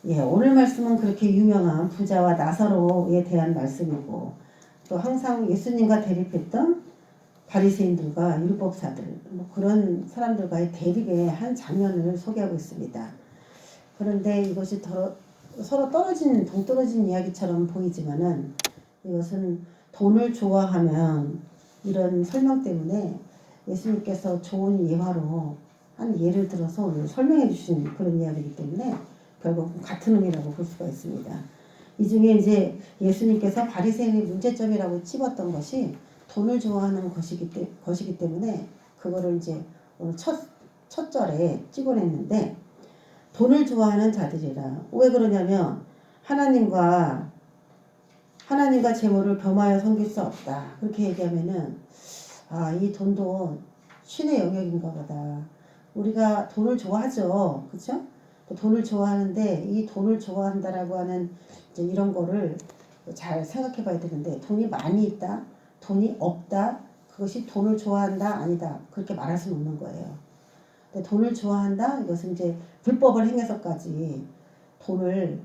예, 오늘 말씀은 그렇게 유명한 부자와 나사로에 대한 말씀이고 또 항상 예수님과 대립했던 바리새인들과 율법사들 뭐 그런 사람들과의 대립의 한 장면을 소개하고 있습니다. 그런데 이것이 서로 동떨어진 이야기처럼 보이지만은 이것은 돈을 좋아하면 이런 설명 때문에 예수님께서 좋은 예화로 한 예를 들어서 오늘 설명해 주신 그런 이야기이기 때문에 결국 같은 의미라고 볼 수가 있습니다. 이 중에 이제 예수님께서 바리새인의 문제점이라고 찝었던 것이 돈을 좋아하는 것이기 때문에 그거를 이제 오늘 첫 절에 찍어냈는데 돈을 좋아하는 자들이라. 왜 그러냐면 하나님과 재물을 겸하여 섬길 수 없다. 그렇게 얘기하면은 이 돈도 신의 영역인가 보다. 우리가 돈을 좋아하죠. 그렇죠? 돈을 좋아하는데 이 돈을 좋아한다라고 하는 이제 이런 거를 잘 생각해 봐야 되는데 돈이 많이 있다, 돈이 없다, 그것이 돈을 좋아한다, 아니다. 그렇게 말할 수는 없는 거예요. 근데 돈을 좋아한다, 이것은 이제 불법을 행해서까지 돈을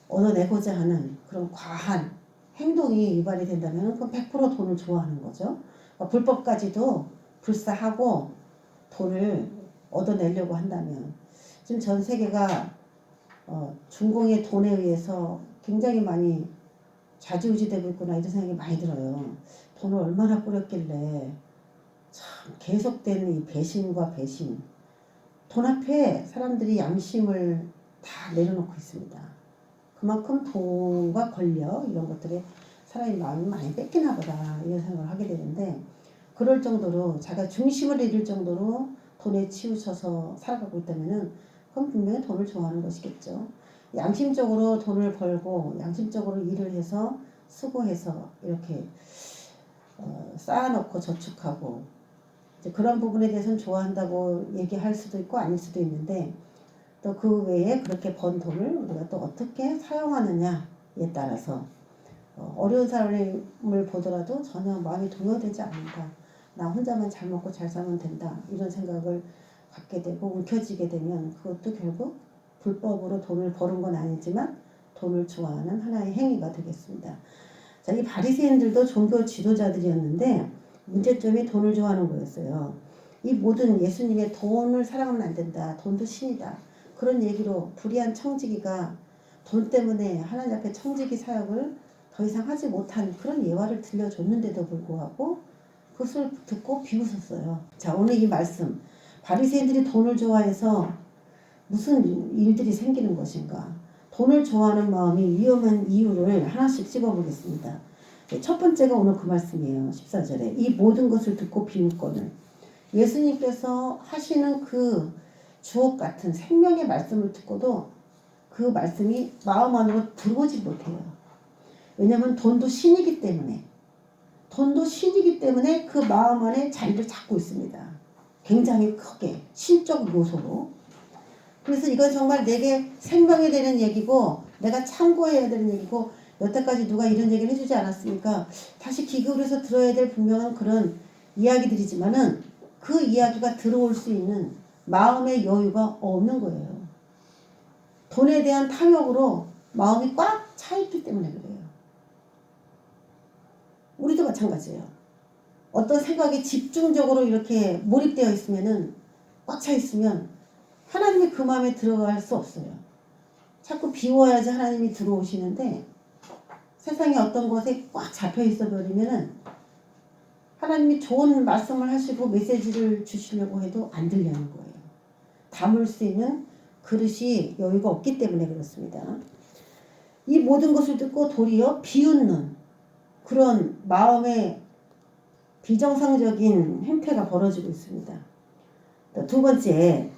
얻어내고자 하는 그런 과한 행동이 유발이 된다면 그건 100% 돈을 좋아하는 거죠. 불법까지도 불사하고 돈을 얻어내려고 한다면 지금 전 세계가 중공의 돈에 의해서 굉장히 많이 좌지우지되고 있구나 이런 생각이 많이 들어요. 돈을 얼마나 뿌렸길래 참 계속되는 이 배신과 배신. 돈 앞에 사람들이 양심을 다 내려놓고 있습니다. 그만큼 돈과 권력 이런 것들에 사람의 마음이 많이 뺏기나 보다 이런 생각을 하게 되는데 그럴 정도로 자기가 중심을 잃을 정도로 돈에 치우쳐서 살아가고 있다면은 그건 분명히 돈을 좋아하는 것이겠죠. 양심적으로 돈을 벌고 양심적으로 일을 해서 수고해서 이렇게 쌓아놓고 저축하고 이제 그런 부분에 대해서는 좋아한다고 얘기할 수도 있고 아닐 수도 있는데 또 그 외에 그렇게 번 돈을 우리가 또 어떻게 사용하느냐에 따라서 어려운 사람을 보더라도 전혀 마음이 동요되지 않는다. 나 혼자만 잘 먹고 잘 살면 된다. 이런 생각을 갖게 되고 움켜쥐게 되면 그것도 결국 불법으로 돈을 버는 건 아니지만 돈을 좋아하는 하나의 행위가 되겠습니다. 자, 이 바리새인들도 종교 지도자들이었는데 문제점이 돈을 좋아하는 거였어요. 이 모든 예수님의 돈을 사랑하면 안 된다. 돈도 신이다. 그런 얘기로 불의한 청지기가 돈 때문에 하나님 앞에 청지기 사역을 더 이상 하지 못한 그런 예화를 들려줬는데도 불구하고 그것을 듣고 비웃었어요. 자, 오늘 이 말씀 바리새인들이 돈을 좋아해서 무슨 일들이 생기는 것인가? 돈을 좋아하는 마음이 위험한 이유를 하나씩 찝어보겠습니다. 첫 번째가 오늘 그 말씀이에요. 14절에 이 모든 것을 듣고 비웃거늘. 예수님께서 하시는 그 주옥 같은 생명의 말씀을 듣고도 그 말씀이 마음 안으로 들어오지 못해요. 왜냐하면 돈도 신이기 때문에 그 마음 안에 자리를 잡고 있습니다. 굉장히 크게 신적 요소로. 그래서 이건 정말 내게 생명이 되는 얘기고 내가 참고해야 되는 얘기고 여태까지 누가 이런 얘기를 해주지 않았으니까 다시 기울여서 들어야 될 분명한 그런 이야기들이지만은 그 이야기가 들어올 수 있는 마음의 여유가 없는 거예요. 돈에 대한 탐욕으로 마음이 꽉 차 있기 때문에 그래요. 우리도 마찬가지예요. 어떤 생각이 집중적으로 이렇게 몰입되어 있으면은 꽉 차 있으면 하나님이 그 마음에 들어갈 수 없어요. 자꾸 비워야지 하나님이 들어오시는데 세상에 어떤 것에 꽉 잡혀 있어 버리면은 하나님이 좋은 말씀을 하시고 메시지를 주시려고 해도 안 들리는 거예요. 담을 수 있는 그릇이 여유가 없기 때문에 그렇습니다. 이 모든 것을 듣고 도리어 비웃는 그런 마음의 비정상적인 행태가 벌어지고 있습니다. 두 번째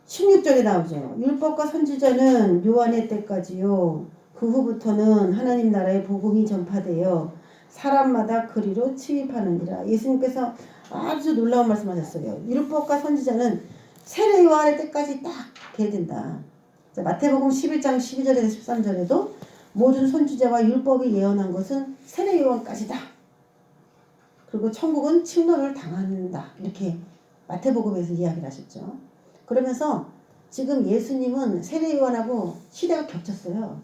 16절에 나오죠. 율법과 선지자는 요한의 때까지요. 그 후부터는 하나님 나라의 복음이 전파되어 사람마다 그리로 침입하느니라. 예수님께서 아주 놀라운 말씀하셨어요. 율법과 선지자는 세례 요한의 때까지 딱 해야 된다. 자, 마태복음 11장 12절에서 13절에도 모든 선지자와 율법이 예언한 것은 세례 요한까지다. 그리고 천국은 침노를 당한다. 이렇게 마태복음에서 이야기를 하셨죠. 그러면서 지금 예수님은 세례 요한하고 시대가 겹쳤어요.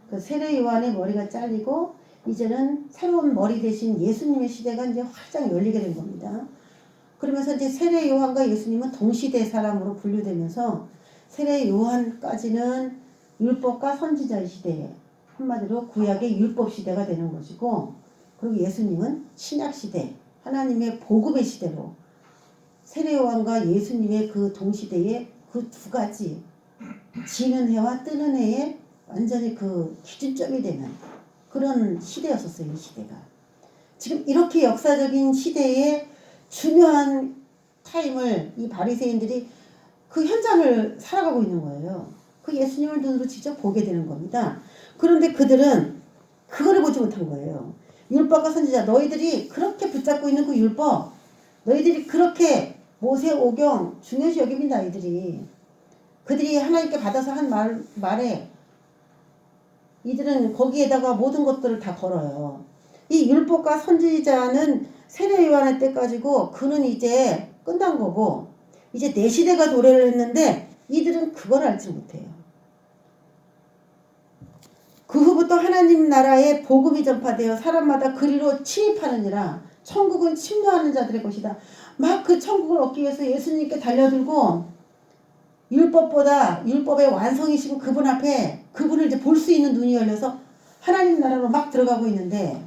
그 세례 요한의 머리가 잘리고 이제는 새로운 머리 대신 예수님의 시대가 이제 활짝 열리게 된 겁니다. 그러면서 이제 세례 요한과 예수님은 동시대 사람으로 분류되면서 세례 요한까지는 율법과 선지자의 시대, 한마디로 구약의 율법 시대가 되는 것이고, 그리고 예수님은 신약 시대, 하나님의 복음의 시대로 세례 요한과 예수님의 그 동시대에 그 두 가지 지는 해와 뜨는 해에 완전히 그 기준점이 되는 그런 시대였었어요. 이 시대가. 지금 이렇게 역사적인 시대에 중요한 타임을 이 바리새인들이 그 현장을 살아가고 있는 거예요. 그 예수님을 눈으로 직접 보게 되는 겁니다. 그런데 그들은 그거를 보지 못한 거예요. 율법과 선지자, 너희들이 그렇게 붙잡고 있는 그 율법, 너희들이 그렇게 모세 오경 중요시 여깁니다. 그들이 하나님께 받아서 한 말에 이들은 거기에다가 모든 것들을 다 걸어요. 이 율법과 선지자는 세례 요한의 때까지고 그는 이제 끝난 거고 이제 내 시대가 도래를 했는데 이들은 그걸 알지 못해요. 그 후부터 하나님 나라의 복음이 전파되어 사람마다 그리로 침입하느니라. 천국은 침노하는 자들의 것이다. 막 그 천국을 얻기 위해서 예수님께 달려들고 율법보다 율법의 완성이신 그분 앞에 그분을 이제 볼 수 있는 눈이 열려서 하나님 나라로 막 들어가고 있는데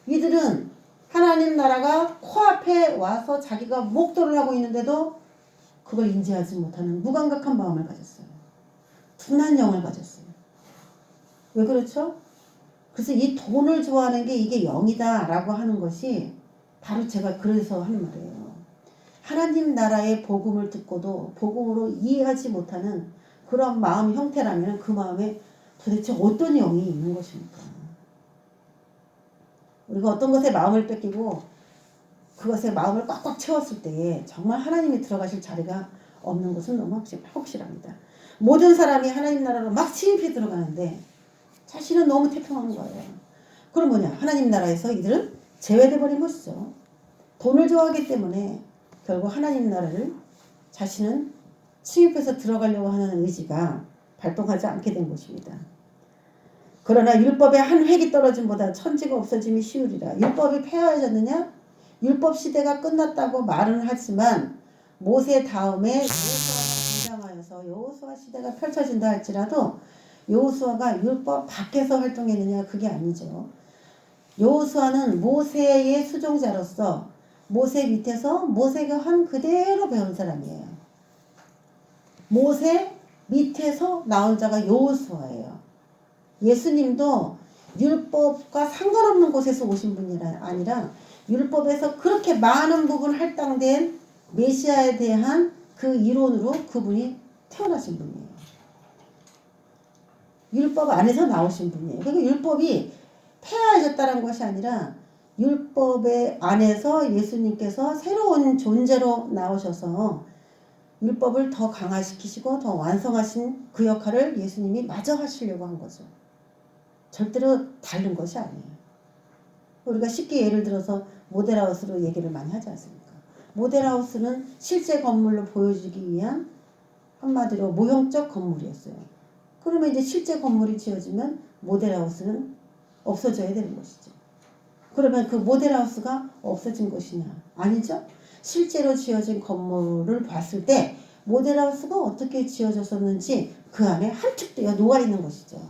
이들은 하나님 나라가 코앞에 와서 자기가 목도를 하고 있는데도 그걸 인지하지 못하는 무감각한 마음을 가졌어요. 둔한 영을 가졌어요. 왜 그렇죠? 그래서 이 돈을 좋아하는 게 이게 영이다 라고 하는 것이 바로 제가 그래서 하는 말이에요. 하나님 나라의 복음을 듣고도 복음으로 이해하지 못하는 그런 마음 형태라면 그 마음에 도대체 어떤 영이 있는 것입니까? 우리가 어떤 것에 마음을 뺏기고 그것에 마음을 꽉꽉 채웠을 때에 정말 하나님이 들어가실 자리가 없는 것은 너무 확실합니다. 모든 사람이 하나님 나라로 막 침입해 들어가는데 자신은 너무 태평한 거예요. 그럼 뭐냐? 하나님 나라에서 이들은 제외돼 버린 것이죠. 돈을 좋아하기 때문에 결국 하나님 나라를 자신은 침입해서 들어가려고 하는 의지가 발동하지 않게 된 것입니다. 그러나 율법의 한 획이 떨어짐보다 천지가 없어짐이 쉬우리라. 율법이 폐하여졌느냐? 율법 시대가 끝났다고 말은 하지만 모세 다음에 여호수아가 등장하여서 여호수아 시대가 펼쳐진다 할지라도 여호수아가 율법 밖에서 활동했느냐? 그게 아니죠. 여호수아는 모세의 수종자로서 모세 밑에서 모세가 한 그대로 배운 사람이에요. 모세 밑에서 나온 자가 여호수아예요. 예수님도 율법과 상관없는 곳에서 오신 분이 아니라 율법에서 그렇게 많은 부분 할당된 메시아에 대한 그 이론으로 그분이 태어나신 분이에요. 율법 안에서 나오신 분이에요. 그러니까 율법이 폐하해졌다는 것이 아니라 율법의 안에서 예수님께서 새로운 존재로 나오셔서 율법을 더 강화시키시고 더 완성하신 그 역할을 예수님이 마저 하시려고 한 거죠. 절대로 다른 것이 아니에요. 우리가 쉽게 예를 들어서 모델하우스로 얘기를 많이 하지 않습니까? 모델하우스는 실제 건물로 보여주기 위한 한마디로 모형적 건물이었어요. 그러면 이제 실제 건물이 지어지면 모델하우스는 없어져야 되는 것이죠. 그러면 그 모델하우스가 없어진 것이냐? 아니죠. 실제로 지어진 건물을 봤을 때 모델하우스가 어떻게 지어졌었는지 그 안에 한 축 녹아있는 것이죠.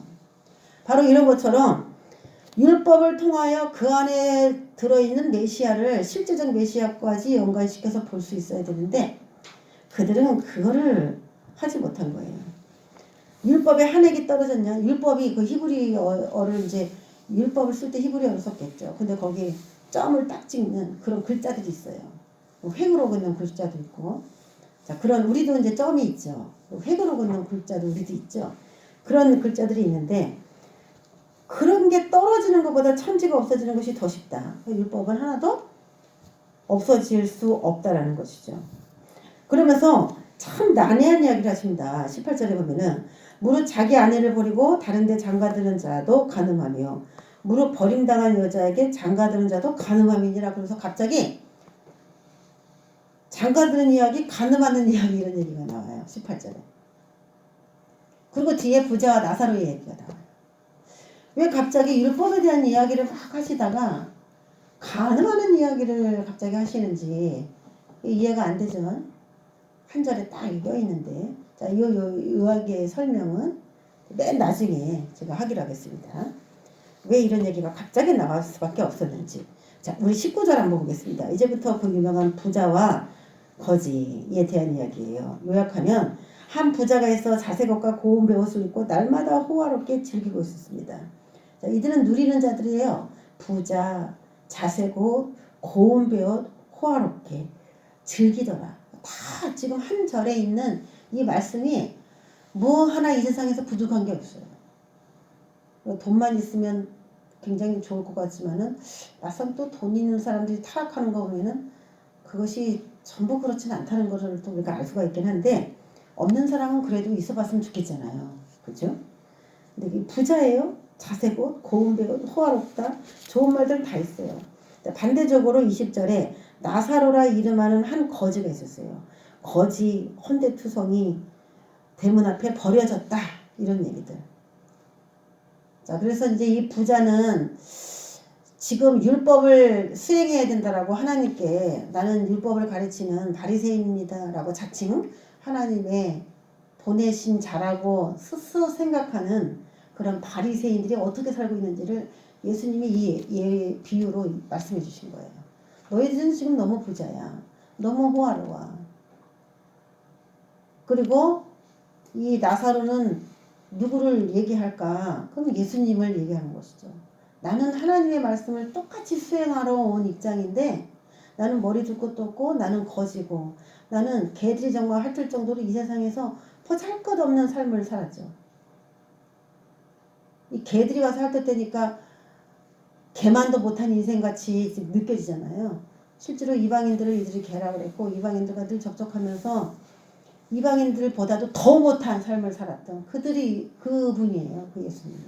바로 이런 것처럼 율법을 통하여 그 안에 들어있는 메시아를 실제적 메시아까지 연관시켜서 볼 수 있어야 되는데 그들은 그거를 하지 못한 거예요. 율법의 한 획이 떨어졌냐? 율법이 그 히브리어를 이제 율법을 쓸 때 히브리어를 썼겠죠. 근데 거기에 점을 딱 찍는 그런 글자들이 있어요. 획으로 긋는 글자도 있고. 자, 그런 우리도 이제 점이 있죠. 획으로 긋는 글자도 우리도 있죠. 그런 글자들이 있는데 그런 게 떨어지는 것보다 천지가 없어지는 것이 더 쉽다. 율법은 하나도 없어질 수 없다라는 것이죠. 그러면서 참 난해한 이야기를 하십니다. 18절에 보면은 무릇 자기 아내를 버리고 다른 데 장가드는 자도 가늠하며 무릇 버림당한 여자에게 장가드는 자도 가늠함이니라. 그러면서 갑자기 장가드는 이야기, 가늠하는 이야기 이런 얘기가 나와요. 18절에. 그리고 뒤에 부자와 나사로의 얘기가 나와요. 왜 갑자기 율법에 대한 이야기를 막 하시다가 가늠하는 이야기를 갑자기 하시는지 이해가 안 되죠. 한 절에 딱 이겨 있는데, 자, 이 이야기의 설명은 맨 나중에 제가 하기로 하겠습니다. 왜 이런 얘기가 갑자기 나갈 수밖에 없었는지. 자, 우리 19절 한번 보겠습니다. 이제부터 그 유명한 부자와 거지에 대한 이야기예요. 요약하면 한 부자가 있어 자색 옷과 고운 베옷을 입고 날마다 호화롭게 즐기고 있었습니다. 자, 이들은 누리는 자들이에요. 부자, 자색 옷, 고운 베옷, 호화롭게 즐기더라. 다 지금 한 절에 있는 이 말씀이 뭐 하나 이 세상에서 부족한 게 없어요. 돈만 있으면 굉장히 좋을 것 같지만은 막상 또 돈 있는 사람들이 타락하는 거 보면은 그것이 전부 그렇지는 않다는 것을 또 우리가 알 수가 있긴 한데, 없는 사람은 그래도 있어 봤으면 좋겠잖아요. 그죠? 근데 이 부자예요. 자색 옷, 고운 베옷, 호화롭다. 좋은 말들 다 있어요. 반대적으로 20절에 나사로라 이름하는 한 거지가 있었어요. 거지, 헌데투성이 대문 앞에 버려졌다. 이런 얘기들. 자, 그래서 이제 이 부자는 지금 율법을 수행해야 된다라고 하나님께, 나는 율법을 가르치는 바리새인입니다 라고 자칭 하나님의 보내신 자라고 스스로 생각하는 그런 바리새인들이 어떻게 살고 있는지를 예수님이 이 비유로 말씀해 주신 거예요. 너희들은 지금 너무 부자야. 너무 호화로워. 그리고 이 나사로는 누구를 얘기할까? 그럼 예수님을 얘기하는 것이죠. 나는 하나님의 말씀을 똑같이 수행하러 온 입장인데, 나는 머리 둘 것도 없고, 나는 거지고, 나는 개들이 정말 핥을 정도로 이 세상에서 보잘것없는 삶을 살았죠. 이 개들이 와서 핥을 때니까 개만도 못한 인생같이 느껴지잖아요. 실제로 이방인들을 이들이 개라고 그랬고, 이방인들과 늘 접촉하면서 이방인들보다도 더 못한 삶을 살았던 그분이에요. 그 예수님이.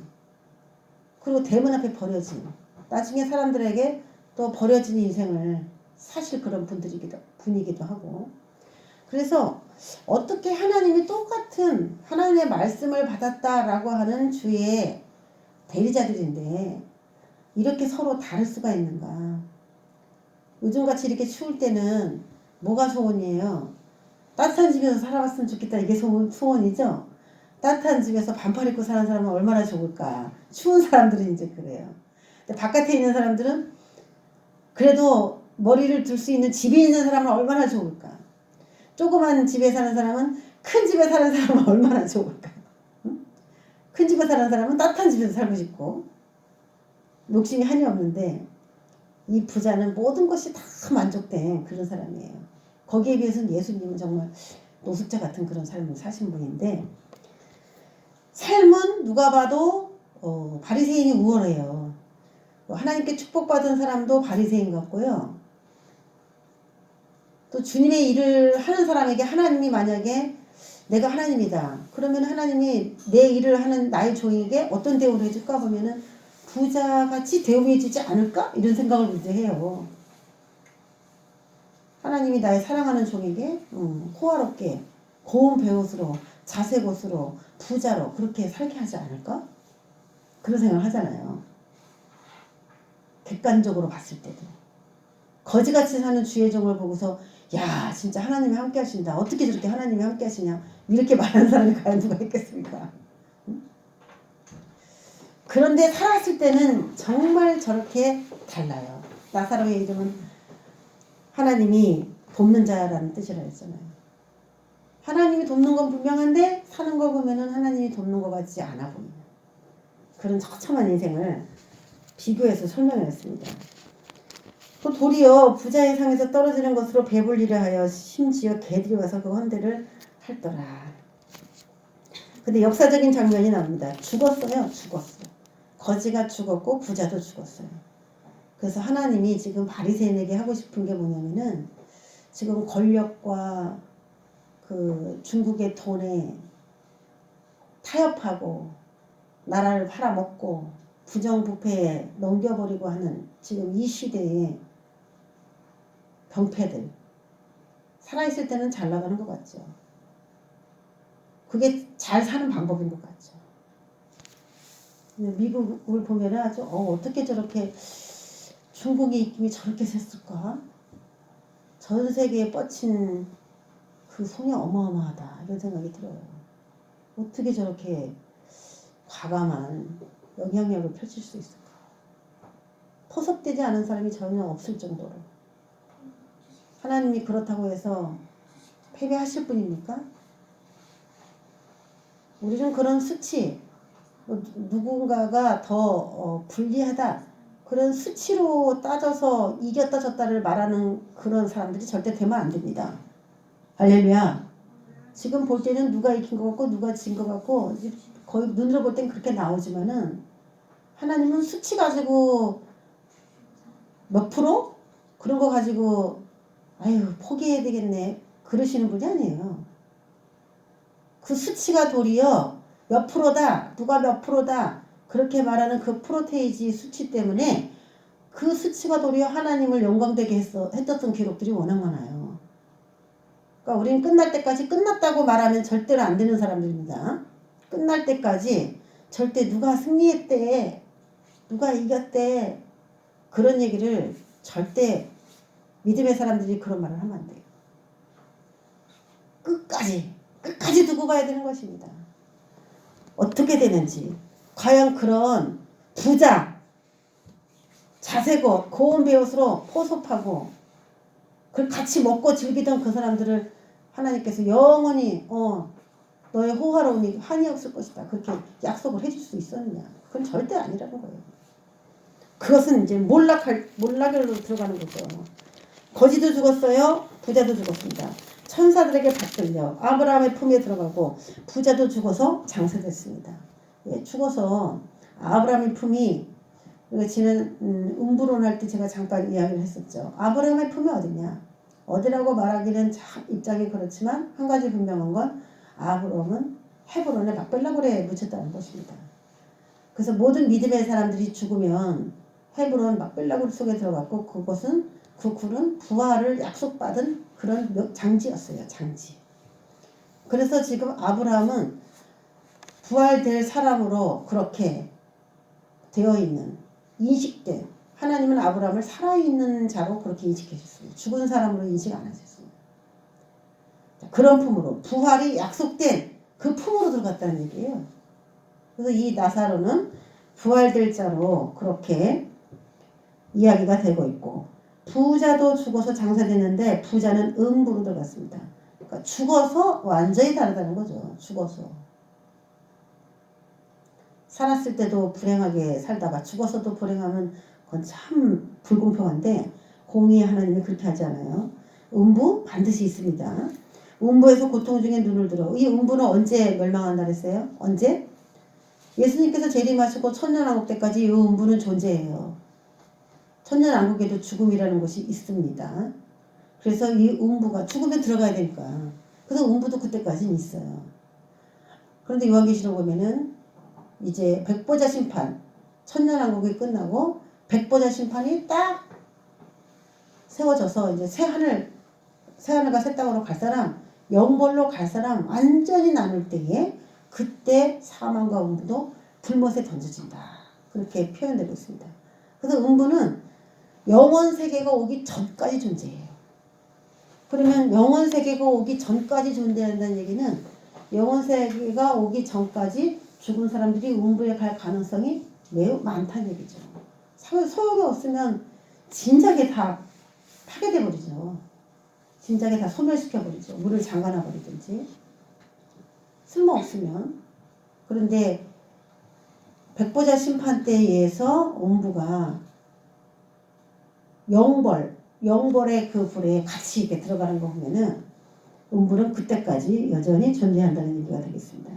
그리고 대문 앞에 버려진, 나중에 사람들에게 또 버려진 인생을 사실 그런 분이기도 하고. 그래서 어떻게 하나님이 똑같은 하나님의 말씀을 받았다라고 하는 주의 대리자들인데 이렇게 서로 다를 수가 있는가. 요즘같이 이렇게 추울 때는 뭐가 소원이에요? 따뜻한 집에서 살아봤으면 좋겠다. 이게 소원이죠? 따뜻한 집에서 반팔 입고 사는 사람은 얼마나 좋을까. 추운 사람들은 이제 그래요. 근데 바깥에 있는 사람들은 그래도 머리를 둘 수 있는 집에 있는 사람은 얼마나 좋을까. 조그만 집에 사는 사람은 큰 집에 사는 사람은 얼마나 좋을까. 응? 큰 집에 사는 사람은 따뜻한 집에서 살고 싶고 욕심이 한이 없는데, 이 부자는 모든 것이 다 만족된 그런 사람이에요. 거기에 비해서는 예수님은 정말 노숙자 같은 그런 삶을 사신 분인데, 삶은 누가 봐도 바리새인이 우월해요. 하나님께 축복받은 사람도 바리새인 같고요. 또 주님의 일을 하는 사람에게 하나님이 만약에 내가 하나님이다. 그러면 하나님이 내 일을 하는 나의 종에게 어떤 대우를 해줄까 보면은 부자같이 대우해 주지 않을까? 이런 생각을 먼저 해요. 하나님이 나의 사랑하는 종에게 호화롭게 고운 베옷으로 자색 옷으로 부자로 그렇게 살게 하지 않을까? 그런 생각을 하잖아요. 객관적으로 봤을 때도. 거지같이 사는 주의 종을 보고서 야 진짜 하나님이 함께 하신다. 어떻게 저렇게 하나님이 함께 하시냐. 이렇게 말하는 사람이 과연 누가 있겠습니까? 응? 그런데 살았을 때는 정말 저렇게 달라요. 나사로의 이름은 하나님이 돕는 자라는 뜻이라 했잖아요. 하나님이 돕는 건 분명한데 사는 걸 보면은 하나님이 돕는 것 같지 않아 보이는 그런 처참한 인생을 비교해서 설명했습니다. 또 도리어 부자의 상에서 떨어지는 것으로 배불리려 하여 심지어 개들이 와서 그 헌대를 핥더라. 근데 역사적인 장면이 나옵니다. 죽었어요. 거지가 죽었고 부자도 죽었어요. 그래서 하나님이 지금 바리새인에게 하고 싶은 게 뭐냐면은 지금 권력과 그 중국의 돈에 타협하고 나라를 팔아먹고 부정부패에 넘겨버리고 하는 지금 이 시대의 병폐들, 살아있을 때는 잘 나가는 것 같죠. 그게 잘 사는 방법인 것 같죠. 미국을 보면 아주 어떻게 저렇게 중국의 입김이 저렇게 셌을까? 전 세계에 뻗친 그 손이 어마어마하다 이런 생각이 들어요. 어떻게 저렇게 과감한 영향력을 펼칠 수 있을까? 포섭되지 않은 사람이 전혀 없을 정도로. 하나님이 그렇다고 해서 패배하실 분입니까? 우리는 그런 수치, 누군가가 더 불리하다 그런 수치로 따져서 이겼다 졌다를 말하는 그런 사람들이 절대 되면 안 됩니다. 할렐루야. 지금 볼 때는 누가 이긴 것 같고 누가 진 것 같고 거의 눈으로 볼 땐 그렇게 나오지만은 하나님은 수치 가지고 몇 프로? 그런 거 가지고 아유 포기해야 되겠네 그러시는 분이 아니에요. 그 수치가 도리어 몇 프로다 누가 몇 프로다 그렇게 말하는 그 프로테이지 수치 때문에 그 수치가 도리어 하나님을 영광되게 했었던 기록들이 워낙 많아요. 그러니까 우리는 끝날 때까지 끝났다고 말하면 절대로 안 되는 사람들입니다. 끝날 때까지 절대 누가 승리했대 누가 이겼대 그런 얘기를 절대 믿음의 사람들이 그런 말을 하면 안 돼요. 끝까지 두고 가야 되는 것입니다. 어떻게 되는지 과연 그런 부자 자세고 고운 배옷으로 포섭하고 그걸 같이 먹고 즐기던 그 사람들을 하나님께서 영원히 너의 호화로움이 한이 없을 것이다 그렇게 약속을 해줄 수 있었느냐? 그건 절대 아니라는 거예요. 그것은 이제 몰락으로 들어가는 거죠. 거지도 죽었어요. 부자도 죽었습니다. 천사들에게 받들려 아브라함의 품에 들어가고 부자도 죽어서 장사됐습니다. 예, 죽어서 아브라함의 품이 지난 음부론 할 때 제가 잠깐 이야기를 했었죠. 아브라함의 품이 어디냐? 어디라고 말하기는 참 입장이 그렇지만 한 가지 분명한 건 아브라함은 헤브론의 막벨라굴에 묻혔다는 것입니다. 그래서 모든 믿음의 사람들이 죽으면 헤브론 막벨라굴 속에 들어갔고 그곳은 그 굴은 부활을 약속받은 그런 장지였어요. 장지. 그래서 지금 아브라함은 부활될 사람으로 그렇게 되어 있는 인식된 하나님은 아브라함을 살아있는 자로 그렇게 인식하셨습니다. 죽은 사람으로 인식 안 하셨습니다. 그런 품으로 부활이 약속된 그 품으로 들어갔다는 얘기예요. 그래서 이 나사로는 부활될 자로 그렇게 이야기가 되고 있고 부자도 죽어서 장사되는데 부자는 음부로 들어갔습니다. 그러니까 죽어서 완전히 다르다는 거죠. 죽어서. 살았을 때도 불행하게 살다가 죽어서도 불행하면 그건 참 불공평한데 공의 하나님이 그렇게 하지 않아요. 음부 반드시 있습니다. 음부에서 고통 중에 눈을 들어. 이 음부는 언제 멸망한다 그랬어요? 언제? 예수님께서 재림하시고 천년왕국 때까지 이 음부는 존재해요. 천년왕국에도 죽음이라는 것이 있습니다. 그래서 이 음부가 죽으면 들어가야 되니까. 그래서 음부도 그때까지는 있어요. 그런데 요한계시록 보면은 이제 백보자 심판 천년왕국이 끝나고 백보자 심판이 딱 세워져서 이제 새하늘과 새 땅으로 갈 사람 영벌로 갈 사람 완전히 나눌 때에 그때 사망과 음부도 불못에 던져진다. 그렇게 표현되고 있습니다. 그래서 음부는 영원 세계가 오기 전까지 존재해요. 그러면 영원 세계가 오기 전까지 존재한다는 얘기는 영원 세계가 오기 전까지 죽은 사람들이 음부에 갈 가능성이 매우 많다는 얘기죠. 소용이 없으면 진작에 다 파괴돼 버리죠. 진작에 다 소멸시켜 버리죠. 문을 잠가놔 버리든지. 쓸모없으면. 그런데 백보자 심판 때에 의해서 음부가 영벌의 그 불에 같이 이렇게 들어가는 거 보면은 음부는 그때까지 여전히 존재한다는 얘기가 되겠습니다.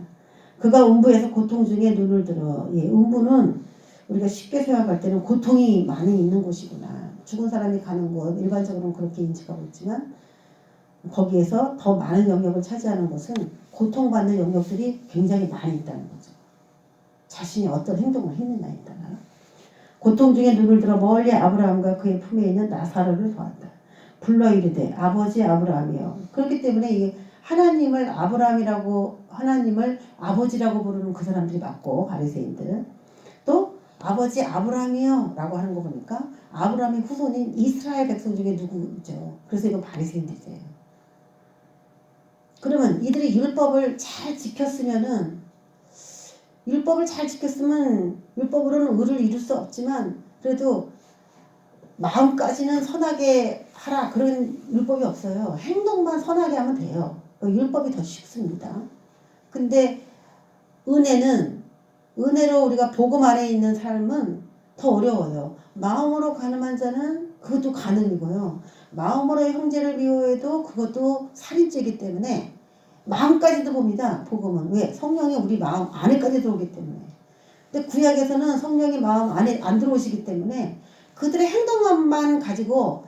그가 음부에서 고통 중에 눈을 들어. 음부는 우리가 쉽게 생각할 때는 고통이 많이 있는 곳이구나. 죽은 사람이 가는 곳, 일반적으로는 그렇게 인식하고 있지만 거기에서 더 많은 영역을 차지하는 것은 고통받는 영역들이 굉장히 많이 있다는 거죠. 자신이 어떤 행동을 했느냐에 따라. 고통 중에 눈을 들어 멀리 아브라함과 그의 품에 있는 나사로를 보았다. 불러 이르되 아버지 아브라함이여. 그렇기 때문에 이 하나님을 아브라함이라고 하나님을 아버지라고 부르는 그 사람들이 맞고 바리새인들은 또 아버지 아브라함이요 라고 하는 거 보니까 아브라함의 후손인 이스라엘 백성 중에 누구죠? 그래서 이건 바리새인들이에요. 그러면 이들이 율법을 잘 지켰으면 율법으로는 의를 이룰 수 없지만 그래도 마음까지는 선하게 하라 그런 율법이 없어요. 행동만 선하게 하면 돼요. 율법이 더 쉽습니다. 근데 은혜로 우리가 복음 안에 있는 삶은 더 어려워요. 마음으로 가늠한 자는 그것도 간음이고요. 마음으로 형제를 미워해도 그것도 살인죄이기 때문에 마음까지도 봅니다. 복음은. 왜? 성령이 우리 마음 안에까지 들어오기 때문에. 근데 구약에서는 성령이 마음 안에 안 들어오시기 때문에 그들의 행동만 가지고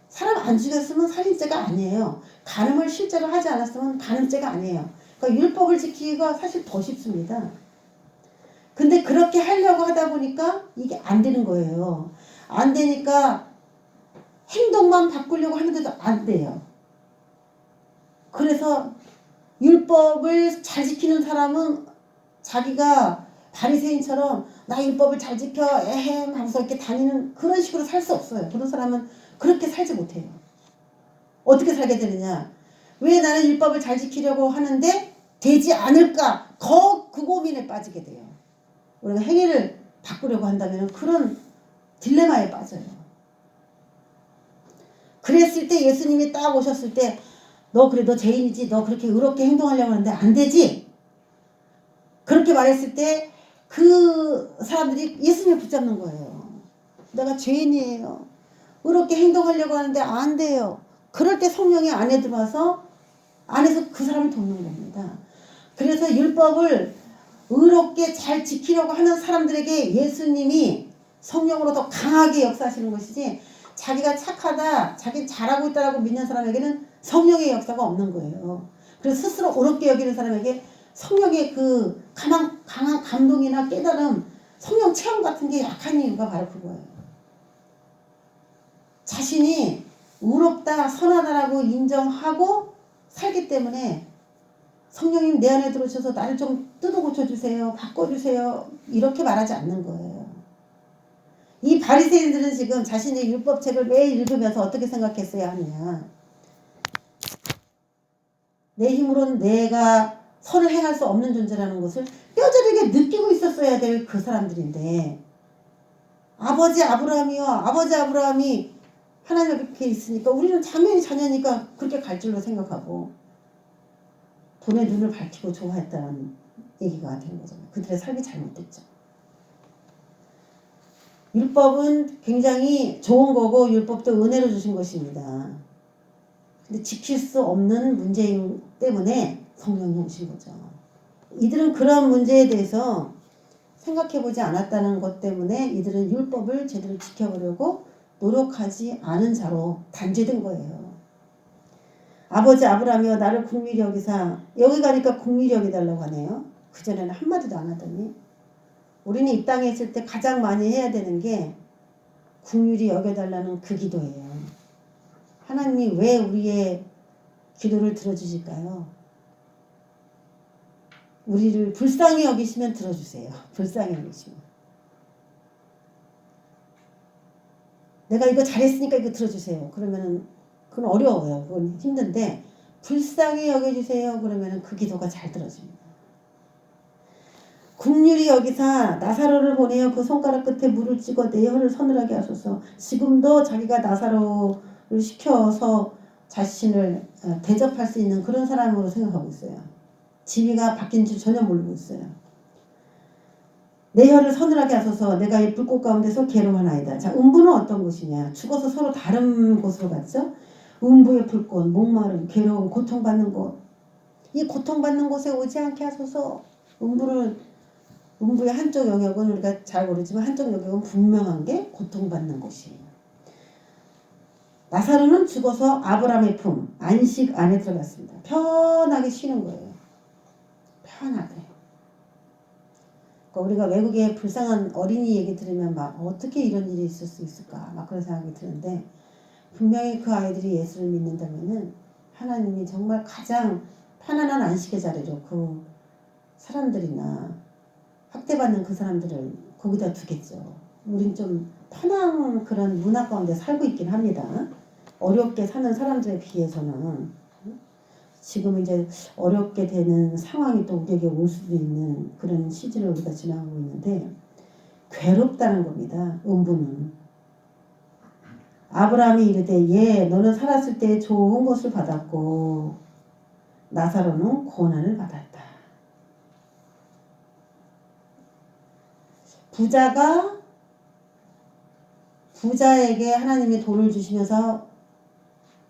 사람 안 죽였으면 살인죄가 아니에요. 간음을 실제로 하지 않았으면 간음죄가 아니에요. 그러니까 율법을 지키기가 사실 더 쉽습니다. 근데 그렇게 하려고 하다 보니까 이게 안 되는 거예요. 안 되니까 행동만 바꾸려고 하는데도 안 돼요. 그래서 율법을 잘 지키는 사람은 자기가 바리새인처럼 나 율법을 잘 지켜 에헴 하면서 이렇게 다니는 그런 식으로 살 수 없어요. 그런 사람은 그렇게 살지 못해요. 어떻게 살게 되느냐? 왜 나는 율법을 잘 지키려고 하는데 되지 않을까? 더 그 고민에 빠지게 돼요. 우리가 행위를 바꾸려고 한다면 그런 딜레마에 빠져요. 그랬을 때 예수님이 딱 오셨을 때 너 그래 너 죄인이지 너 그렇게 의롭게 행동하려고 하는데 안 되지? 그렇게 말했을 때 그 사람들이 예수님을 붙잡는 거예요. 내가 죄인이에요. 의롭게 행동하려고 하는데 안 돼요. 그럴 때 성령이 안에 들어와서 안에서 그 사람을 돕는 겁니다. 그래서 율법을 의롭게 잘 지키려고 하는 사람들에게 예수님이 성령으로 더 강하게 역사하시는 것이지 자기가 착하다, 자기 잘하고 있다라고 믿는 사람에게는 성령의 역사가 없는 거예요. 그래서 스스로 의롭게 여기는 사람에게 성령의 그 강한 감동이나 깨달음, 성령 체험 같은 게 약한 이유가 바로 그거예요. 자신이 의롭다, 선하다라고 인정하고 살기 때문에 성령님 내 안에 들어오셔서 나를 좀 뜯어 고쳐주세요. 바꿔주세요. 이렇게 말하지 않는 거예요. 이 바리새인들은 지금 자신의 율법책을 매일 읽으면서 어떻게 생각했어야 하느냐. 내 힘으로는 내가 선을 행할 수 없는 존재라는 것을 뼈저리게 느끼고 있었어야 될 그 사람들인데 아버지 아브라함이요. 아버지 아브라함이 하나님 앞에 있으니까 우리는 당연히 자녀니까 그렇게 갈 줄로 생각하고 돈의 눈을 밝히고 좋아했다는 얘기가 되는 거잖아요. 그들의 삶이 잘못됐죠. 율법은 굉장히 좋은 거고 율법도 은혜로 주신 것입니다. 근데 지킬 수 없는 문제인 때문에 성령이 오신 거죠. 이들은 그런 문제에 대해서 생각해보지 않았다는 것 때문에 이들은 율법을 제대로 지켜보려고 노력하지 않은 자로 단죄된 거예요. 아버지 아브라함이여 나를 긍휼히 여기사 여기 가니까 긍휼히 여기달라고 하네요. 그전에는 한마디도 안 하더니 우리는 이 땅에 있을 때 가장 많이 해야 되는 게 긍휼히 여겨달라는 그 기도예요. 하나님이 왜 우리의 기도를 들어주실까요? 우리를 불쌍히 여기시면 들어주세요. 불쌍히 여기시면. 내가 이거 잘했으니까 이거 들어주세요. 그러면은 그건 어려워요. 그건 힘든데 불쌍히 여겨주세요. 그러면은 그 기도가 잘 들어집니다. 긍휼히 여기사 나사로를 보내어 그 손가락 끝에 물을 찍어 내 혀를 서늘하게 하소서. 지금도 자기가 나사로를 시켜서 자신을 대접할 수 있는 그런 사람으로 생각하고 있어요. 지위가 바뀐 줄 전혀 모르고 있어요. 내 혀를 서늘하게 하소서. 내가 이 불꽃 가운데서 괴로워하나이다. 자, 음부는 어떤 곳이냐? 죽어서 서로 다른 곳으로 갔죠. 음부의 불꽃, 목마름, 괴로움, 고통받는 곳. 이 고통받는 곳에 오지 않게 하소서. 음부의 한쪽 영역은 우리가 잘 모르지만 한쪽 영역은 분명한 게 고통받는 곳이에요. 나사로는 죽어서 아브라함의 품, 안식 안에 들어갔습니다. 편하게 쉬는 거예요. 편하게. 그러니까 우리가 외국에 불쌍한 어린이 얘기 들으면 막 어떻게 이런 일이 있을 수 있을까 막 그런 생각이 드는데 분명히 그 아이들이 예수를 믿는다면은 하나님이 정말 가장 편안한 안식의 자리로 그 사람들이나 학대받는 그 사람들을 거기다 두겠죠. 우린 좀 편한 그런 문화 가운데 살고 있긴 합니다. 어렵게 사는 사람들에 비해서는 지금 이제 어렵게 되는 상황이 또 우리에게 올 수도 있는 그런 시즌을 우리가 지나가고 있는데 괴롭다는 겁니다. 음부는. 아브라함이 이르되 예 너는 살았을 때 좋은 것을 받았고 나사로는 고난을 받았다. 부자에게 하나님이 돈을 주시면서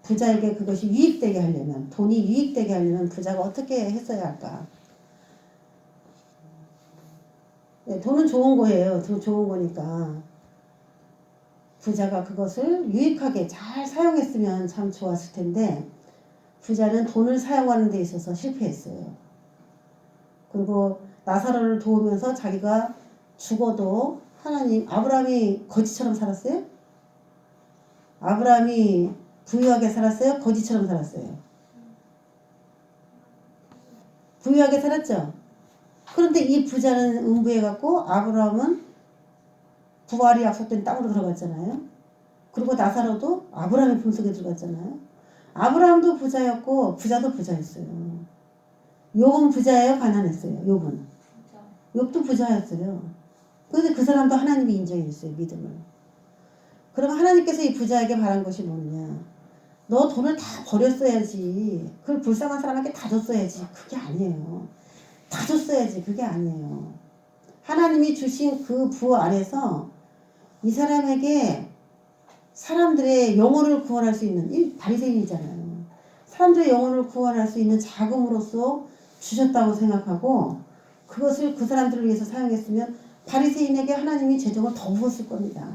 부자에게 그것이 유익되게 하려면 돈이 유익되게 하려면 부자가 어떻게 했어야 할까? 네, 돈은 좋은 거예요. 좋은 거니까 부자가 그것을 유익하게 잘 사용했으면 참 좋았을 텐데 부자는 돈을 사용하는 데 있어서 실패했어요. 그리고 나사로를 도우면서 자기가 죽어도 아브라함이 거지처럼 살았어요? 아브라함이 부유하게 살았어요? 거지처럼 살았어요? 부유하게 살았죠? 그런데 이 부자는 음부해갖고 아브라함은 부활이 약속된 땅으로 들어갔잖아요. 그리고 나사로도 아브라함의 품속에 들어갔잖아요. 아브라함도 부자였고 부자도 부자였어요. 욥은 부자예요? 가난했어요? 욥도 부자였어요. 그런데 그 사람도 하나님이 인정했어요. 믿음을. 그럼 하나님께서 이 부자에게 바란 것이 뭐냐? 너 돈을 다 버렸어야지. 그걸 불쌍한 사람에게 다 줬어야지. 그게 아니에요. 다 줬어야지. 그게 아니에요. 하나님이 주신 그 부 안에서 이 사람에게 사람들의 영혼을 구원할 수 있는 이 바리새인이잖아요. 사람들의 영혼을 구원할 수 있는 자금으로서 주셨다고 생각하고 그것을 그 사람들을 위해서 사용했으면 바리새인에게 하나님이 재정을 더 부었을 겁니다.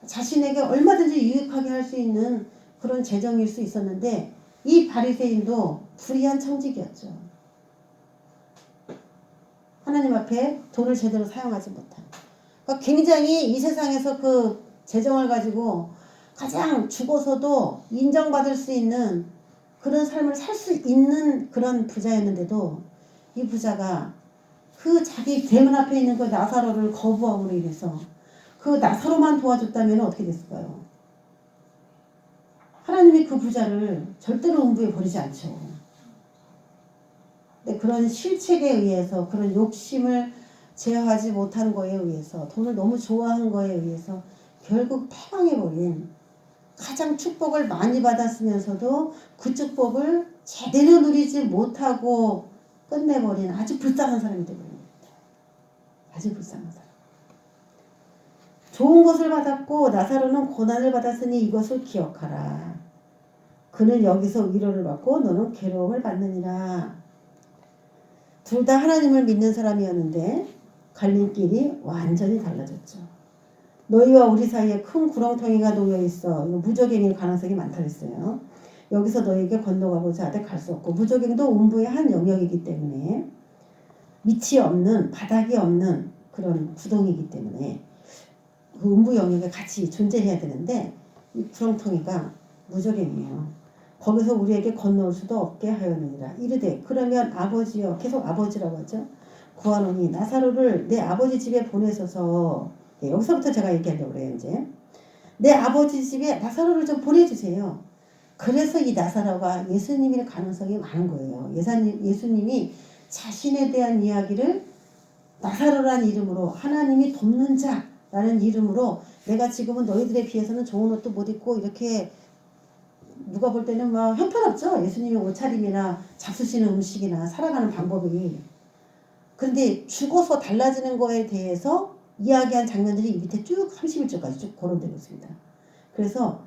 자신에게 얼마든지 유익하게 할 수 있는 그런 재정일 수 있었는데 이 바리새인도 불의한 청직이었죠. 하나님 앞에 돈을 제대로 사용하지 못한. 그러니까 굉장히 이 세상에서 그 재정을 가지고 가장 죽어서도 인정받을 수 있는 그런 삶을 살 수 있는 그런 부자였는데도 이 부자가 그 자기 대문 앞에 있는 그 나사로를 거부함으로 인해서 그 나사로만 도와줬다면 어떻게 됐을까요? 하나님이 그 부자를 절대로 음부에 버리지 않죠. 근데 그런 실책에 의해서 그런 욕심을 제어하지 못한 거에 의해서 돈을 너무 좋아한 거에 의해서 결국 패망해버린 가장 축복을 많이 받았으면서도 그 축복을 제대로 누리지 못하고 끝내버린 아주 불쌍한 사람이 되버립니다. 아주 불쌍한 사람. 좋은 것을 받았고 나사로는 고난을 받았으니 이것을 기억하라. 그는 여기서 위로를 받고 너는 괴로움을 받느니라. 둘 다 하나님을 믿는 사람이었는데 갈림길이 완전히 달라졌죠. 너희와 우리 사이에 큰 구렁텅이가 놓여있어. 이거 무적행일 가능성이 많다 그랬어요. 여기서 너희에게 건너가고자 하되 갈 수 없고 무적행도 음부의 한 영역이기 때문에 밑이 없는 바닥이 없는 그런 구덩이기 때문에 그 음부 영역에 같이 존재해야 되는데 이 구렁텅이가 무적행이에요. 거기서 우리에게 건너올 수도 없게 하였느니라. 이르되 그러면 아버지여 계속 아버지라고 하죠. 구하노니 나사로를 내 아버지 집에 보내소서. 여기서부터 제가 얘기하려고 그래요. 이제 내 아버지 집에 나사로를 좀 보내주세요. 그래서 이 나사로가 예수님일 가능성이 많은 거예요. 예수님이 자신에 대한 이야기를 나사로라는 이름으로 하나님이 돕는 자라는 이름으로 내가 지금은 너희들에 비해서는 좋은 옷도 못 입고 이렇게 누가 볼 때는 막 형편없죠. 예수님의 옷차림이나 잡수시는 음식이나 살아가는 방법이. 그런데 죽어서 달라지는 거에 대해서 이야기한 장면들이 이 밑에 쭉 31절까지 쭉 거론되고 있습니다. 그래서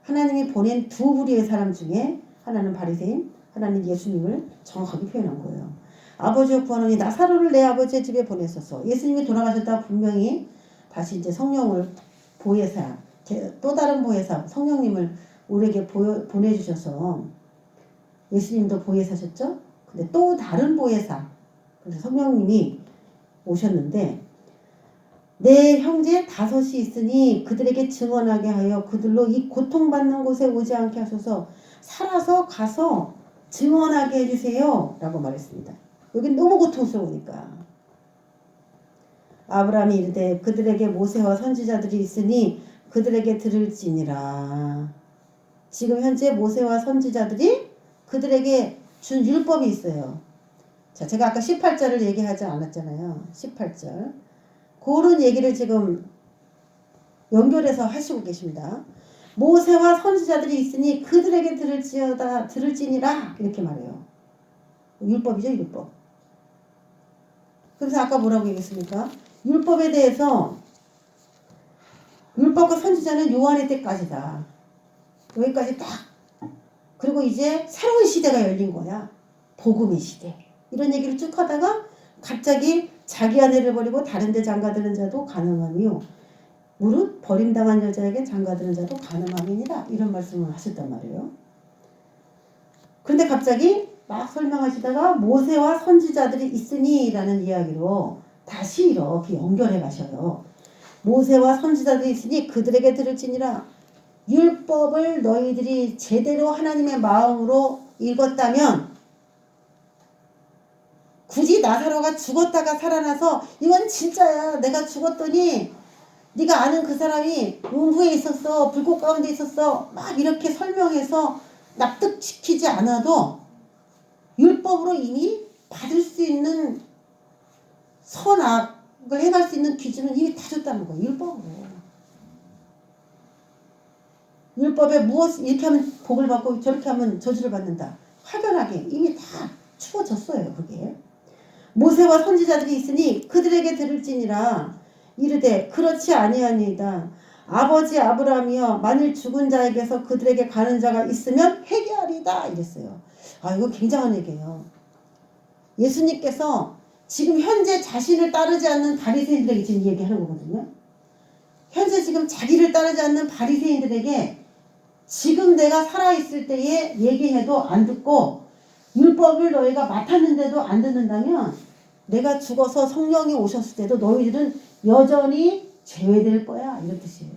하나님이 보낸 두 부류의 사람 중에 하나는 바리새인, 하나는 예수님을 정확하게 표현한 거예요. 아버지여 구하노니 나사로를 내 아버지의 집에 보내소서. 예수님이 돌아가셨다 분명히 다시 이제 성령을 보혜사, 또 다른 보혜사, 성령님을 우리에게 보내주셔서 예수님도 보혜사셨죠? 근데 또 다른 보혜사, 그래서 성령님이 오셨는데 내 형제 5이 있으니 그들에게 증언하게 하여 그들로 이 고통받는 곳에 오지 않게 하소서. 살아서 가서 증언하게 해주세요 라고 말했습니다. 여긴 너무 고통스러우니까. 아브라함이 이르되 그들에게 모세와 선지자들이 있으니 그들에게 들을지니라. 지금 현재 모세와 선지자들이 그들에게 준 율법이 있어요. 자, 제가 아까 18절을 얘기하지 않았잖아요. 18절. 그런 얘기를 지금 연결해서 하시고 계십니다. 모세와 선지자들이 있으니 그들에게 들을지니라 이렇게 말해요. 율법이죠, 율법. 그래서 아까 뭐라고 얘기했습니까? 율법에 대해서 율법과 선지자는 요한의 때까지다. 여기까지 딱. 그리고 이제 새로운 시대가 열린 거야. 복음의 시대. 이런 얘기를 쭉 하다가 갑자기 자기 아내를 버리고 다른 데 장가드는 자도 가늠하며 무릇 버림당한 여자에게 장가드는 자도 가늠함이니라. 이런 말씀을 하셨단 말이에요. 그런데 갑자기 막 설명하시다가 모세와 선지자들이 있으니 라는 이야기로 다시 이렇게 연결해 가셔요. 모세와 선지자들이 있으니 그들에게 들을지니라. 율법을 너희들이 제대로 하나님의 마음으로 읽었다면 굳이 나사로가 죽었다가 살아나서 이건 진짜야. 내가 죽었더니 네가 아는 그 사람이 음부에 있었어. 불꽃 가운데 있었어. 막 이렇게 설명해서 납득시키지 않아도 율법으로 이미 받을 수 있는 선악을 행할 수 있는 기준은 이미 다 줬다는 거예요. 율법으로. 율법에 무엇 이렇게 하면 복을 받고 저렇게 하면 저주를 받는다. 확연하게 이미 다 추워졌어요. 그게. 모세와 선지자들이 있으니 그들에게 들을지니라. 이르되 그렇지 아니하니이다. 아버지 아브라함이여 만일 죽은 자에게서 그들에게 가는 자가 있으면 회개하리다 이랬어요. 아, 이거 굉장한 얘기예요. 예수님께서 지금 현재 자신을 따르지 않는 바리새인들에게 지금 얘기하는 거거든요. 현재 지금 자기를 따르지 않는 바리새인들에게 지금 내가 살아있을 때에 얘기해도 안 듣고 율법을 너희가 맡았는데도 안 듣는다면 내가 죽어서 성령이 오셨을 때도 너희들은 여전히 제외될 거야. 이런 뜻이에요.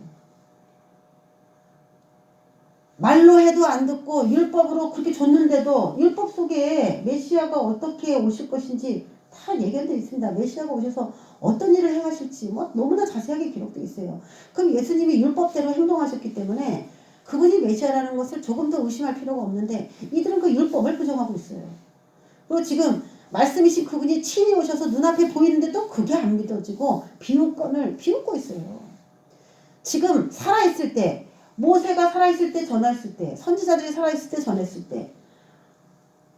말로 해도 안 듣고 율법으로 그렇게 줬는데도 율법 속에 메시아가 어떻게 오실 것인지 다 예견되어 있습니다. 메시아가 오셔서 어떤 일을 행하실지 뭐 너무나 자세하게 기록되어 있어요. 그럼 예수님이 율법대로 행동하셨기 때문에 그분이 메시아라는 것을 조금 더 의심할 필요가 없는데 이들은 그 율법을 부정하고 있어요. 그리고 지금 말씀이신 그분이 친히 오셔서 눈앞에 보이는데도 그게 안 믿어지고 비웃고 있어요. 지금 살아있을 때 모세가 살아있을 때 전했을 때 선지자들이 살아있을 때 전했을 때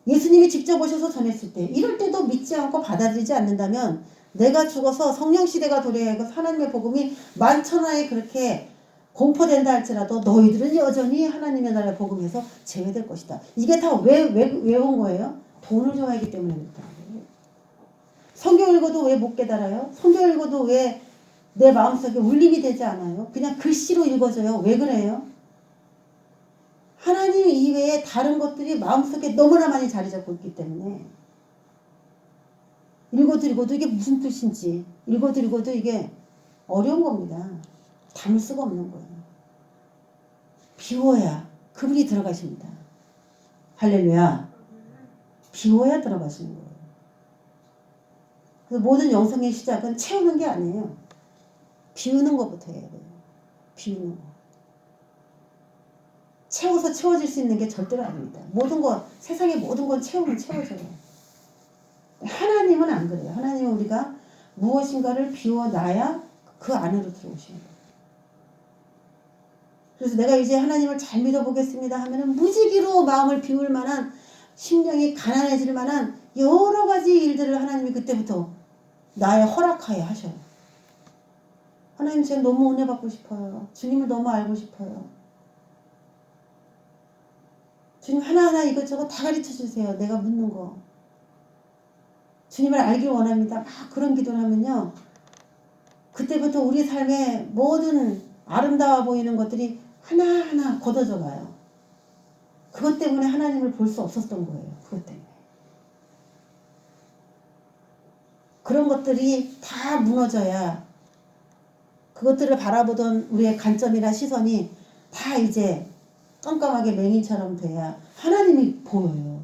예수님이 직접 오셔서 전했을 때 이럴 때도 믿지 않고 받아들이지 않는다면 내가 죽어서 성령시대가 도래하고 하나님의 복음이 만천하에 그렇게 공포된다 할지라도 너희들은 여전히 하나님의 나라의 복음에서 제외될 것이다. 이게 다 왜 온 거예요? 돈을 좋아하기 때문에 그렇다. 성경 읽어도 왜 못 깨달아요? 성경 읽어도 왜 내 마음속에 울림이 되지 않아요? 그냥 글씨로 읽어져요. 왜 그래요? 하나님 이외에 다른 것들이 마음속에 너무나 많이 자리 잡고 있기 때문에 읽어도 이게 무슨 뜻인지 읽어도 이게 어려운 겁니다. 담을 수가 없는 거예요. 비워야 그분이 들어가십니다. 할렐루야. 비워야 들어가시는 거예요. 그래서 모든 영성의 시작은 채우는 게 아니에요. 비우는 것부터 해야 돼요. 비우는 거. 채워서 채워질 수 있는 게 절대로 아닙니다. 세상의 모든 건 채우면 채워져요. 하나님은 안 그래요. 하나님은 우리가 무엇인가를 비워놔야 그 안으로 들어오시는 거예요. 그래서 내가 이제 하나님을 잘 믿어보겠습니다 하면은 무지기로 마음을 비울 만한 심령이 가난해질 만한 여러 가지 일들을 하나님이 그때부터 나의 허락하에 하셔요. 하나님 제가 너무 은혜 받고 싶어요. 주님을 너무 알고 싶어요. 주님 하나하나 이것저것 다 가르쳐 주세요. 내가 묻는 거. 주님을 알길 원합니다. 막 그런 기도를 하면요. 그때부터 우리 삶의 모든 아름다워 보이는 것들이 하나하나 걷어져 가요. 그것 때문에 하나님을 볼 수 없었던 거예요. 그것 때문에. 그런 것들이 다 무너져야 그것들을 바라보던 우리의 관점이나 시선이 다 이제 깜깜하게 맹인처럼 돼야 하나님이 보여요.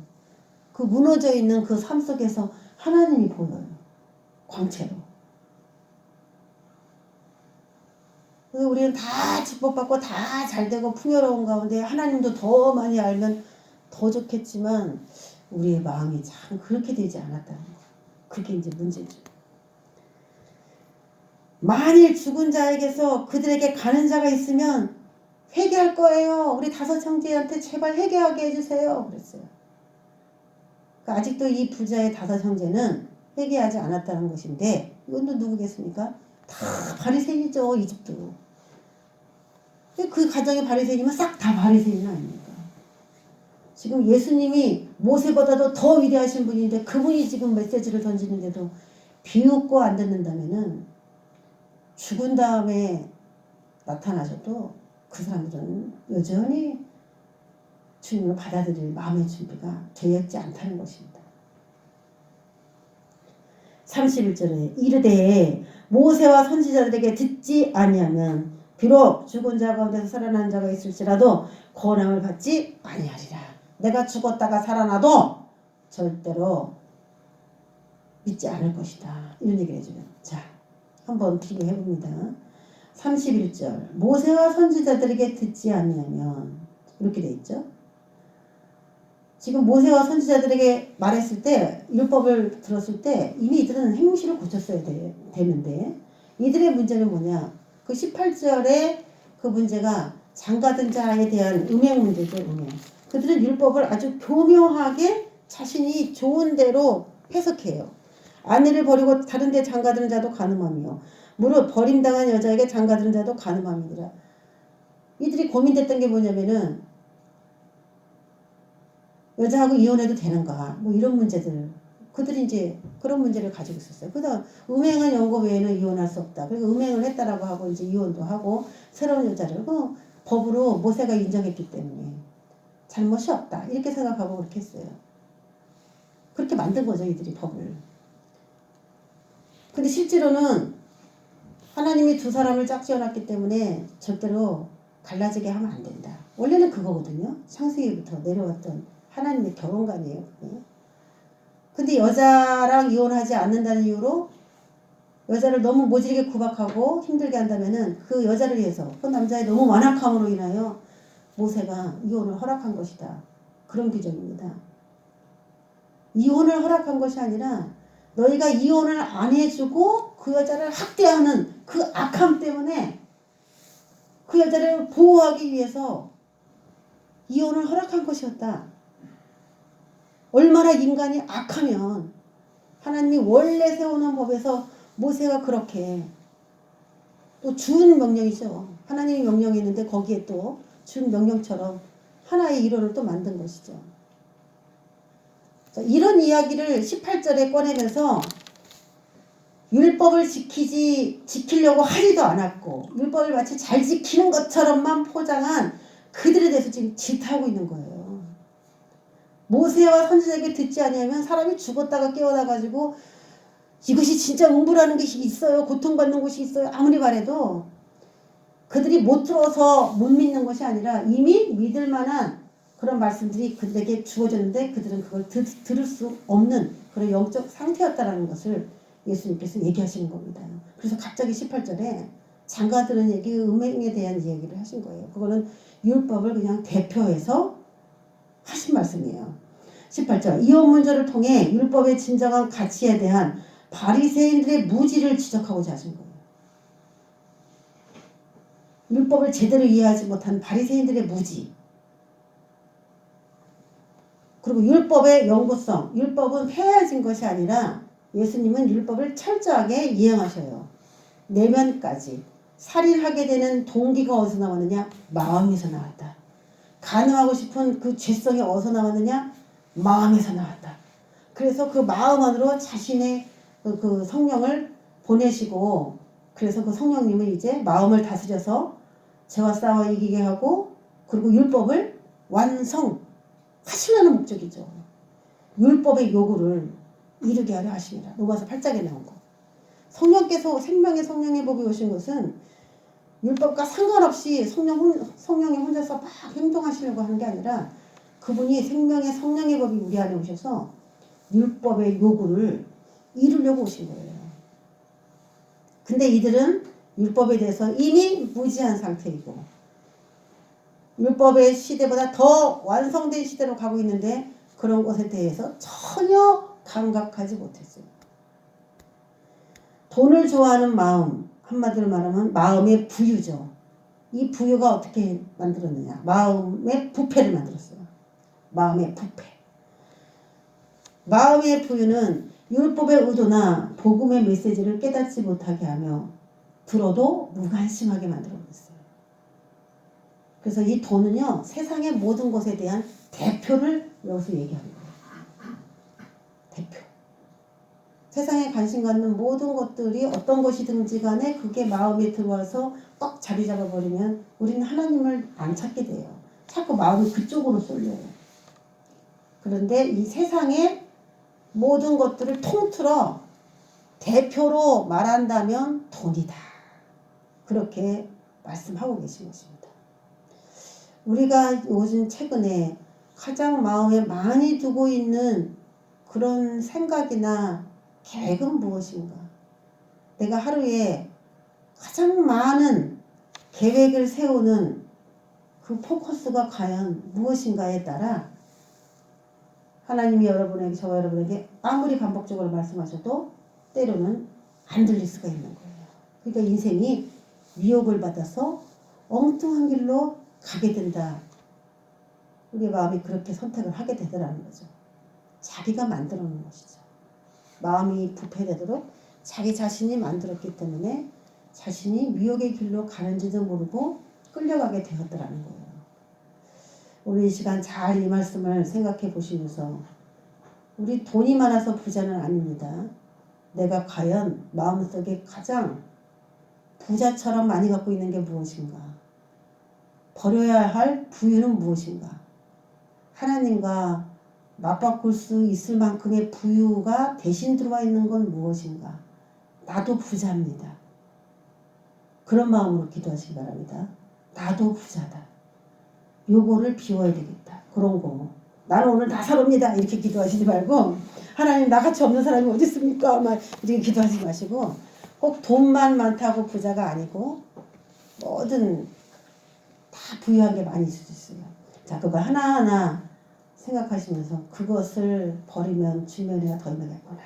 그 무너져 있는 그 삶 속에서 하나님이 보여요. 광채로. 그래서 우리는 다 축복받고 다 잘되고 풍요로운 가운데 하나님도 더 많이 알면 더 좋겠지만 우리의 마음이 참 그렇게 되지 않았다는 거. 그게 이제 문제죠. 만일 죽은 자에게서 그들에게 가는 자가 있으면 회개할 거예요. 우리 다섯 형제한테 제발 회개하게 해주세요. 그랬어요. 그러니까 아직도 이 부자의 다섯 형제는 회개하지 않았다는 것인데 이건 또 누구겠습니까? 다 바리새인이죠. 이 집도. 그 가정의 바리새인이면 싹 다 바리새인 아닙니까? 지금 예수님이 모세보다도 더 위대하신 분인데 그분이 지금 메시지를 던지는데도 비웃고 안 듣는다면은 죽은 다음에 나타나셔도 그 사람들은 여전히 주님을 받아들일 마음의 준비가 되었지 않다는 것입니다. 31절에 이르되 모세와 선지자들에게 듣지 아니하면 비록 죽은 자 가운데서 살아난 자가 있을지라도 권함을 받지 아니하리라. 내가 죽었다가 살아나도 절대로 믿지 않을 것이다. 이런 얘기를 해줘요. 자, 한번 비교해봅니다. 31절 모세와 선지자들에게 듣지 아니하면 이렇게 돼 있죠. 지금 모세와 선지자들에게 말했을 때 율법을 들었을 때 이미 이들은 행실을 고쳤어야 되는데 이들의 문제는 뭐냐. 그 18절에 그 문제가 장가든 자에 대한 음행 문제죠. 음행. 그들은 율법을 아주 교묘하게 자신이 좋은 대로 해석해요. 아내를 버리고 다른 데 장가드는 자도 간음함이요. 무릇 버림당한 여자에게 장가드는 자도 간음함이니라. 이들이 고민됐던 게 뭐냐면은 여자하고 이혼해도 되는가 뭐 이런 문제들. 그들이 이제 그런 문제를 가지고 있었어요. 그다음 음행한 연고 외에는 이혼할 수 없다. 그러니까 음행을 했다라고 하고 이제 이혼도 하고 새로운 여자를 그 법으로 모세가 인정했기 때문에 잘못이 없다 이렇게 생각하고 그렇게 했어요. 그렇게 만든 거죠 이들이 법을. 근데 실제로는 하나님이 두 사람을 짝지어놨기 때문에 절대로 갈라지게 하면 안 된다. 원래는 그거거든요. 창세기부터 내려왔던 하나님의 결혼관이에요. 그게. 근데 여자랑 이혼하지 않는다는 이유로 여자를 너무 모질게 구박하고 힘들게 한다면은 그 여자를 위해서 그 남자의 너무 완악함으로 인하여 모세가 이혼을 허락한 것이다. 그런 규정입니다. 이혼을 허락한 것이 아니라 너희가 이혼을 안 해주고 그 여자를 학대하는 그 악함 때문에 그 여자를 보호하기 위해서 이혼을 허락한 것이었다. 얼마나 인간이 악하면 하나님이 원래 세우는 법에서 모세가 그렇게 또 준 명령이죠. 하나님이 명령했는데 거기에 또 준 명령처럼 하나의 이론을 또 만든 것이죠. 자, 이런 이야기를 18절에 꺼내면서 율법을 지키려고 하지도 않았고 율법을 마치 잘 지키는 것처럼만 포장한 그들에 대해서 지금 질타하고 있는 거예요. 모세와 선지자에게 듣지 아니하면 사람이 죽었다가 깨어나가지고 이것이 진짜 음부라는 것이 있어요. 고통받는 곳이 있어요. 아무리 말해도 그들이 못 들어서 못 믿는 것이 아니라 이미 믿을 만한 그런 말씀들이 그들에게 주어졌는데 그들은 그걸 들을 수 없는 그런 영적 상태였다는 것을 예수님께서 얘기하시는 겁니다. 그래서 갑자기 18절에 장가드는 얘기, 음행에 대한 얘기를 하신 거예요. 그거는 율법을 그냥 대표해서 하신 말씀이에요. 18절 이혼 문제를 통해 율법의 진정한 가치에 대한 바리새인들의 무지를 지적하고자 하신 거예요. 율법을 제대로 이해하지 못한 바리새인들의 무지. 그리고 율법의 영구성. 율법은 폐해진 것이 아니라 예수님은 율법을 철저하게 이행하셔요. 내면까지. 살인하게 되는 동기가 어디서 나왔느냐? 마음에서 나왔다. 간음하고 싶은 그 죄성이 어디서 나왔느냐? 마음에서 나왔다. 그래서 그 마음 안으로 자신의 그 성령을 보내시고 그래서 그 성령님은 이제 마음을 다스려서 죄와 싸워 이기게 하고 그리고 율법을 완성하시려는 목적이죠. 율법의 요구를 이루게 하려 하십니다. 로마서 8장에 나온 거. 성령께서 생명의 성령의 법이 오신 것은 율법과 상관없이 성령이 혼자서 막 행동하시려고 하는 게 아니라 그분이 생명의 성령의 법이 우리 안에 오셔서 율법의 요구를 이루려고 오신 거예요. 근데 이들은 율법에 대해서 이미 무지한 상태이고 율법의 시대보다 더 완성된 시대로 가고 있는데 그런 것에 대해서 전혀 감각하지 못했어요. 돈을 좋아하는 마음, 한마디로 말하면 마음의 부유죠. 이 부유가 어떻게 만들었느냐. 마음의 부패를 만들었어요. 마음의 부패. 마음의 부유는 율법의 의도나 복음의 메시지를 깨닫지 못하게 하며 들어도 무관심하게 만들어버렸어요. 그래서 이 돈은요, 세상의 모든 것에 대한 대표를 여기서 얘기하는 거예요. 대표. 세상에 관심 갖는 모든 것들이 어떤 것이든지 간에 그게 마음에 들어와서 꽉 자리 잡아버리면 우리는 하나님을 안 찾게 돼요. 자꾸 마음이 그쪽으로 쏠려요. 그런데 이 세상의 모든 것들을 통틀어 대표로 말한다면 돈이다. 그렇게 말씀하고 계신 것입니다. 우리가 요즘 최근에 가장 마음에 많이 두고 있는 그런 생각이나 계획은 무엇인가? 내가 하루에 가장 많은 계획을 세우는 그 포커스가 과연 무엇인가에 따라 하나님이 여러분에게, 저와 여러분에게 아무리 반복적으로 말씀하셔도 때로는 안 들릴 수가 있는 거예요. 그러니까 인생이 미혹을 받아서 엉뚱한 길로 가게 된다. 우리 마음이 그렇게 선택을 하게 되더라는 거죠. 자기가 만들어 놓은 것이죠. 마음이 부패되도록 자기 자신이 만들었기 때문에 자신이 미혹의 길로 가는지도 모르고 끌려가게 되었더라는 거예요. 오늘 이 시간 잘 이 말씀을 생각해 보시면서 우리 돈이 많아서 부자는 아닙니다. 내가 과연 마음속에 가장 부자처럼 많이 갖고 있는 게 무엇인가? 버려야 할 부유는 무엇인가? 하나님과 맞바꿀 수 있을 만큼의 부유가 대신 들어와 있는 건 무엇인가? 나도 부자입니다. 그런 마음으로 기도하시기 바랍니다. 나도 부자다. 요거를 비워야 되겠다. 그런 거. 나는 오늘 나사롭니다. 이렇게 기도하시지 말고 하나님 나같이 없는 사람이 어디 있습니까? 막 이렇게 기도하지 마시고 꼭 돈만 많다고 부자가 아니고 뭐든 다 부유한 게 많이 있을 수 있어요. 자, 그거 하나하나 생각하시면서 그것을 버리면 주면에가 더 임하겠구나.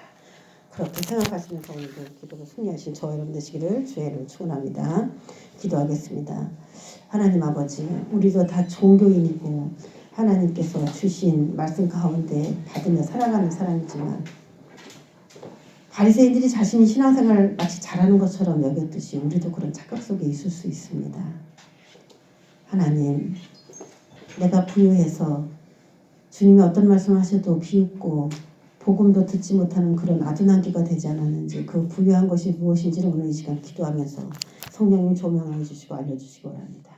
그렇게 생각하시면서 오늘도 기도를 승리하신 저와 여러분 되시기를 주의 이름으로 축원합니다. 기도하겠습니다. 하나님 아버지, 우리도 다 종교인이고 하나님께서 주신 말씀 가운데 받으며 살아가는 사람이지만 바리새인들이 자신이 신앙생활을 마치 잘하는 것처럼 여겼듯이 우리도 그런 착각 속에 있을 수 있습니다. 하나님, 내가 부유해서 주님이 어떤 말씀을 하셔도 비웃고 복음도 듣지 못하는 그런 아둔한기가 되지 않았는지 그 부유한 것이 무엇인지를 오늘 이 시간 기도하면서 성령님 조명하여 주시고 알려주시기 바랍니다.